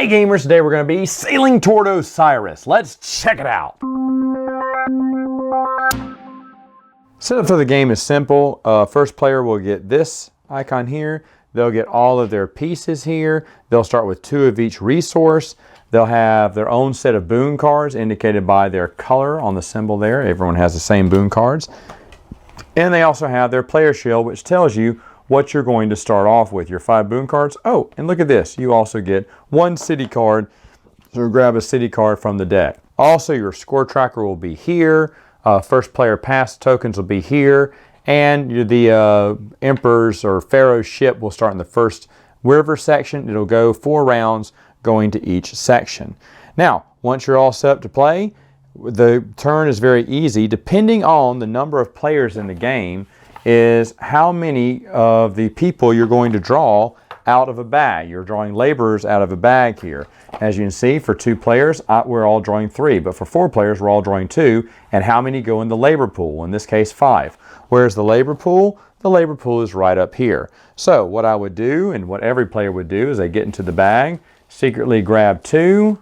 Hey gamers, today we're going to be sailing toward Osiris. Let's check it out. Setup for the game is simple. First player will get this icon here. They'll get all of their pieces here. They'll start with 2 of each resource. They'll have their own set of boon cards indicated by their color on the symbol there. Everyone has the same boon cards. And they also have their player shield, which tells you what you're going to start off with, your 5 boon cards. Oh, and look at this. You also get 1 city card, so grab a city card from the deck. Also, your score tracker will be here. First player pass tokens will be here. And the Emperor's or Pharaoh's ship will start in the first river section. It'll go 4 rounds going to each section. Now, once you're all set up to play, the turn is very easy. Depending on the number of players in the game, is how many of the people you're going to draw out of a bag. You're drawing laborers out of a bag here. As you can see, for 2 players, we're all drawing 3, but for 4 players, we're all drawing 2, and how many go in the labor pool? In this case, 5. Where's the labor pool? The labor pool is right up here. So what I would do, and what every player would do, is they get into the bag, secretly grab 2,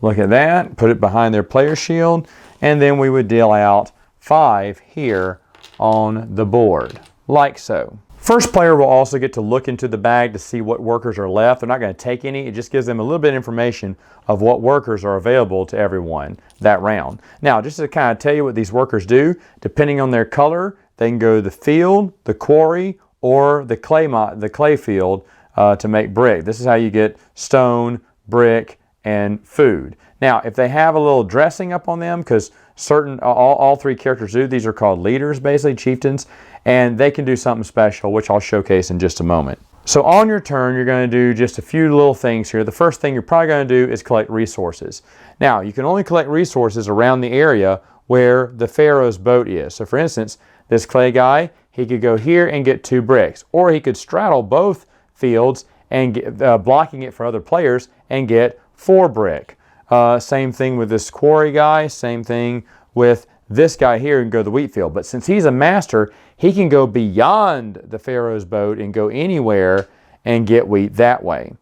look at that, put it behind their player shield, and then we would deal out 5 here on the board, like so. First player will also get to look into the bag to see what workers are left. They're not going to take any. It just gives them a little bit of information of what workers are available to everyone that round. Now, just to kind of tell you what these workers do, depending on their color, they can go to the field, the quarry, or the clay field to make brick. This is how you get stone, brick, and food. Now, if they have a little dressing up on them, because all 3 characters do, these are called leaders, basically, chieftains, and they can do something special, which I'll showcase in just a moment. So on your turn, you're going to do just a few little things here. The first thing you're probably going to do is collect resources. Now, you can only collect resources around the area where the Pharaoh's boat is. So for instance, this clay guy, he could go here and get 2 bricks, or he could straddle both fields and get, blocking it for other players and get 4 brick. Same thing with this quarry guy, same thing with this guy here and go to the wheat field. But since he's a master, he can go beyond the Pharaoh's boat and go anywhere and get wheat that way.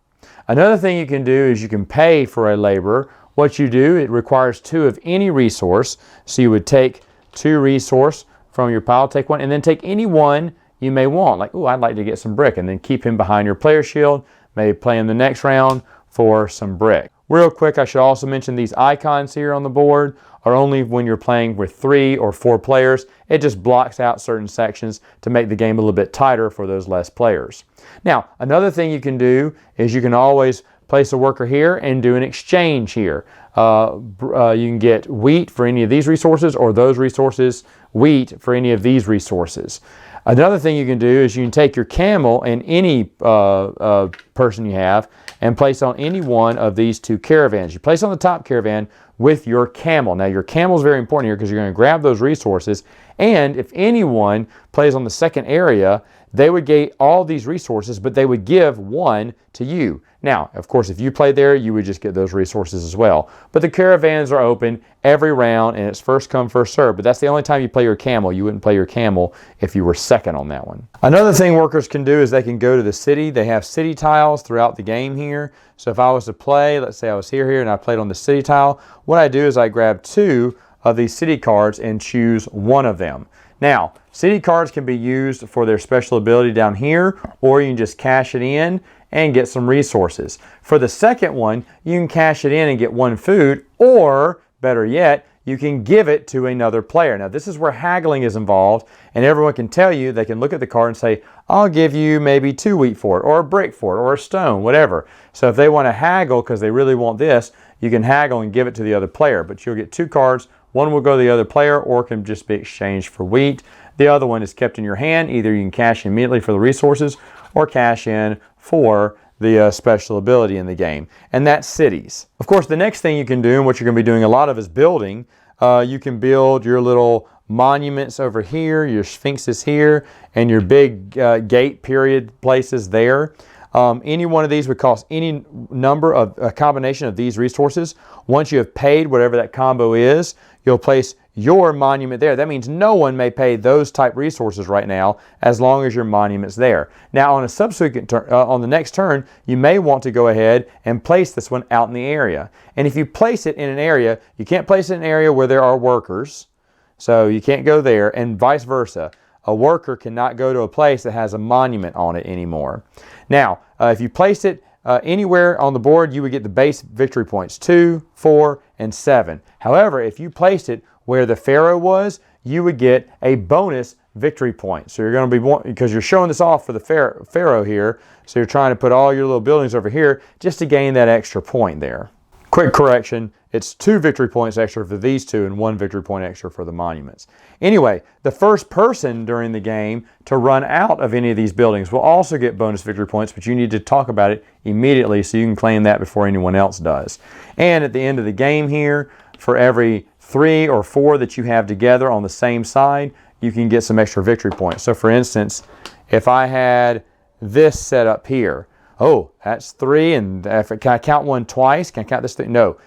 Another thing you can do is you can pay for a laborer. What you do, it requires 2 of any resource. So you would take 2 resource from your pile, take 1, and then take any one you may want. Like, oh, I'd like to get some brick, and then keep him behind your player shield. Maybe play him the next round for some brick. Real quick, I should also mention these icons here on the board are only when you're playing with 3 or 4 players. It just blocks out certain sections to make the game a little bit tighter for those less players. Now, another thing you can do is you can always place a worker here and do an exchange here. You can get wheat for any of these resources, or those resources wheat for any of these resources. Another thing you can do is you can take your camel and any person you have and place on any one of these 2 caravans. You place on the top caravan with your camel. Now your camel is very important here because you're going to grab those resources, and if anyone plays on the second area, they would get all these resources, but they would give 1 to you. Now, of course, if you play there, you would just get those resources as well. But the caravans are open every round, and it's first come, first serve. But that's the only time you play your camel. You wouldn't play your camel if you were second on that one. Another thing workers can do is they can go to the city. They have city tiles throughout the game here. So if I was to play, let's say I was here, and I played on the city tile, what I do is I grab 2 of these city cards and choose 1 of them. Now, city cards can be used for their special ability down here, or you can just cash it in and get some resources. For the second one, you can cash it in and get 1 food, or better yet, you can give it to another player. Now, this is where haggling is involved, and everyone can tell you, they can look at the card and say, I'll give you maybe 2 wheat for it, or a brick for it, or a stone, whatever. So if they want to haggle because they really want this, you can haggle and give it to the other player, but you'll get 2 cards. 1 will go to the other player, or can just be exchanged for wheat. The other one is kept in your hand. Either you can cash immediately for the resources, or cash in for the special ability in the game. And that's cities. Of course, the next thing you can do, and what you're going to be doing a lot of, is building. You can build your little monuments over here, your sphinxes here, and your big gate period places there. Any one of these would cost any number of a combination of these resources. Once you have paid whatever that combo is, you'll place your monument there. That means no one may pay those type resources right now as long as your monument's there. Now on a subsequent turn, on the next turn, you may want to go ahead and place this one out in the area. And if you place it in an area, you can't place it in an area where there are workers, so you can't go there, and vice versa. A worker cannot go to a place that has a monument on it anymore. Now, if you place it anywhere on the board, you would get the base victory points, 2, 4, and 7. However, if you placed it where the pharaoh was, you would get a bonus victory point. So you're going to be, because you're showing this off for the pharaoh here, so you're trying to put all your little buildings over here just to gain that extra point there. Quick correction, it's 2 victory points extra for these two and 1 victory point extra for the monuments. Anyway, the first person during the game to run out of any of these buildings will also get bonus victory points, but you need to talk about it immediately so you can claim that before anyone else does. And at the end of the game here, for every 3 or 4 that you have together on the same side, you can get some extra victory points. So for instance, if I had this set up here, oh, that's 3, and can I count one twice? Can I count this thing? No,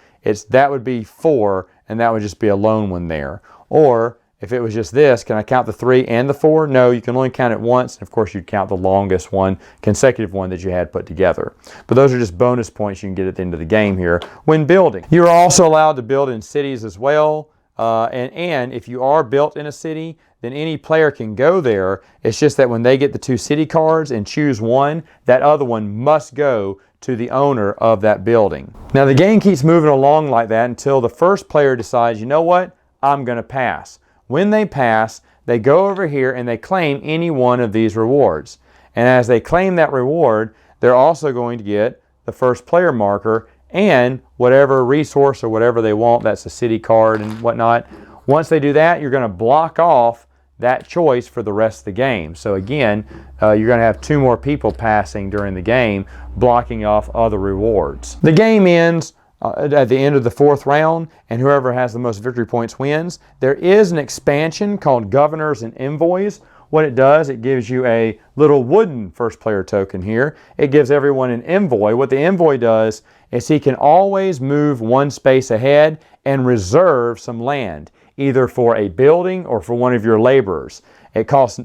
that would be 4, and that would just be a lone one there. Or if it was just this, can I count the 3 and the 4? No, you can only count it once, and of course you'd count the longest one, consecutive one that you had put together. But those are just bonus points you can get at the end of the game here when building. You're also allowed to build in cities as well, and if you are built in a city, then any player can go there. It's just that when they get the 2 city cards and choose one, that other one must go to the owner of that building. Now the game keeps moving along like that until the first player decides, you know what, I'm going to pass. When they pass, they go over here and they claim any one of these rewards. And as they claim that reward, they're also going to get the first player marker and whatever resource or whatever they want, that's a city card and whatnot. Once they do that, you're going to block off that choice for the rest of the game. So again, you're going to have 2 more people passing during the game, blocking off other rewards. The game ends at the end of the 4th round, and whoever has the most victory points wins. There is an expansion called Governors and Envoys. What it does, it gives you a little wooden first player token here. It gives everyone an envoy. What the envoy does is he can always move 1 space ahead and reserve some land, either for a building or for one of your laborers. It costs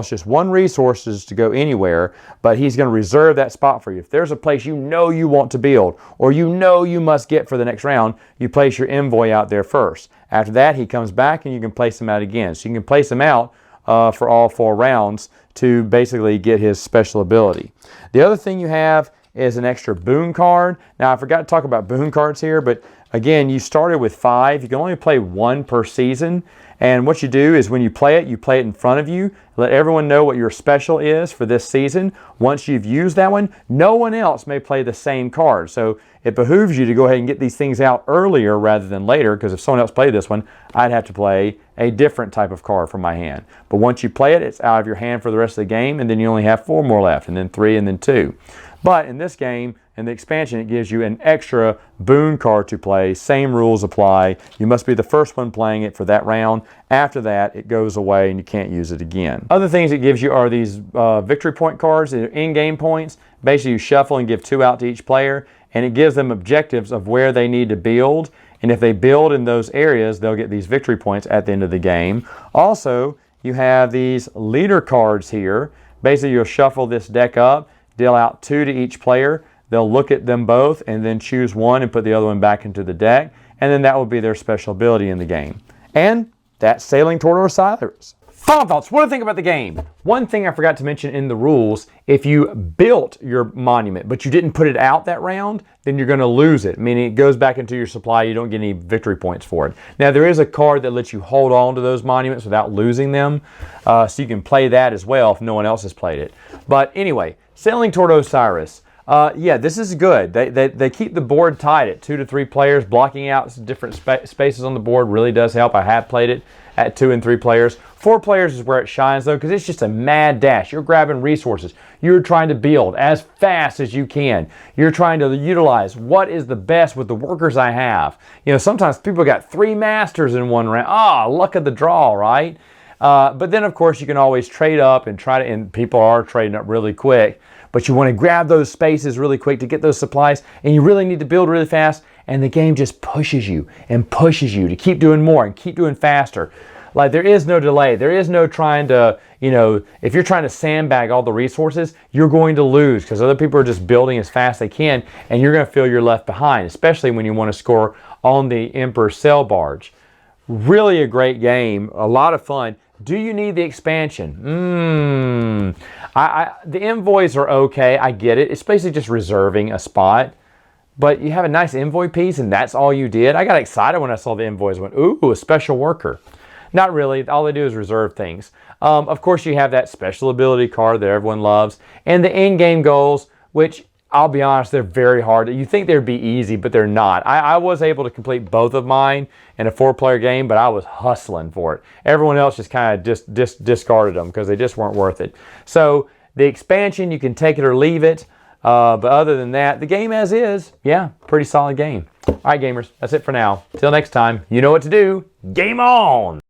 just 1 resources to go anywhere, but he's going to reserve that spot for you. If there's a place you know you want to build, or you know you must get for the next round, you place your envoy out there first. After that, he comes back and you can place him out again. So you can place him out for all 4 rounds to basically get his special ability. The other thing you have is an extra boon card. Now I forgot to talk about boon cards here, but again, you started with 5. You can only play 1 per season. And what you do is when you play it in front of you. Let everyone know what your special is for this season. Once you've used that one, no one else may play the same card. So it behooves you to go ahead and get these things out earlier rather than later, because if someone else played this one, I'd have to play a different type of card from my hand. But once you play it, it's out of your hand for the rest of the game, and then you only have 4 more left, and then 3, and then 2. But in this game, in the expansion, it gives you an extra boon card to play. Same rules apply. You must be the first one playing it for that round. After that, it goes away and you can't use it again. Other things it gives you are these victory point cards. They're in-game points. Basically, you shuffle and give 2 out to each player, and it gives them objectives of where they need to build. And if they build in those areas, they'll get these victory points at the end of the game. Also, you have these leader cards here. Basically, you'll shuffle this deck up, deal out 2 to each player. They'll look at them both and then choose one and put the other one back into the deck. And then that will be their special ability in the game. And that's Sailing Toward Osiris. Final thoughts. What do you think about the game? One thing I forgot to mention in the rules, if you built your monument but you didn't put it out that round, then you're going to lose it, meaning it goes back into your supply. You don't get any victory points for it. Now, there is a card that lets you hold on to those monuments without losing them, so you can play that as well if no one else has played it. But anyway, Sailing Toward Osiris. Yeah, this is good. They keep the board tight at 2 to 3 players. Blocking out different spaces on the board really does help. I have played it at 2 and 3 players. 4 players is where it shines, though, because it's just a mad dash. You're grabbing resources. You're trying to build as fast as you can. You're trying to utilize what is the best with the workers I have. You know, sometimes people got 3 masters in one round. Ah, luck of the draw, right? But then, of course, you can always trade up and and people are trading up really quick. but you want to grab those spaces really quick to get those supplies, and you really need to build really fast, and the game just pushes you and pushes you to keep doing more and keep doing faster. Like, there is no delay. There is no trying to, you know, if you're trying to sandbag all the resources, you're going to lose because other people are just building as fast as they can, and you're going to feel you're left behind, especially when you want to score on the Emperor's Sail Barge. Really a great game, a lot of fun. Do you need the expansion? The envoys are okay, I get it. It's basically just reserving a spot. But you have a nice envoy piece and that's all you did? I got excited when I saw the envoys. I went, ooh, a special worker. Not really. All they do is reserve things. Of course, you have that special ability card that everyone loves. And the in-game goals, which, I'll be honest, they're very hard. You think they'd be easy, but they're not. I was able to complete both of mine in a 4-player game, but I was hustling for it. Everyone else just kind of discarded them because they just weren't worth it. So the expansion, you can take it or leave it. But other than that, the game as is, yeah, pretty solid game. All right, gamers, that's it for now. Till next time, you know what to do. Game on!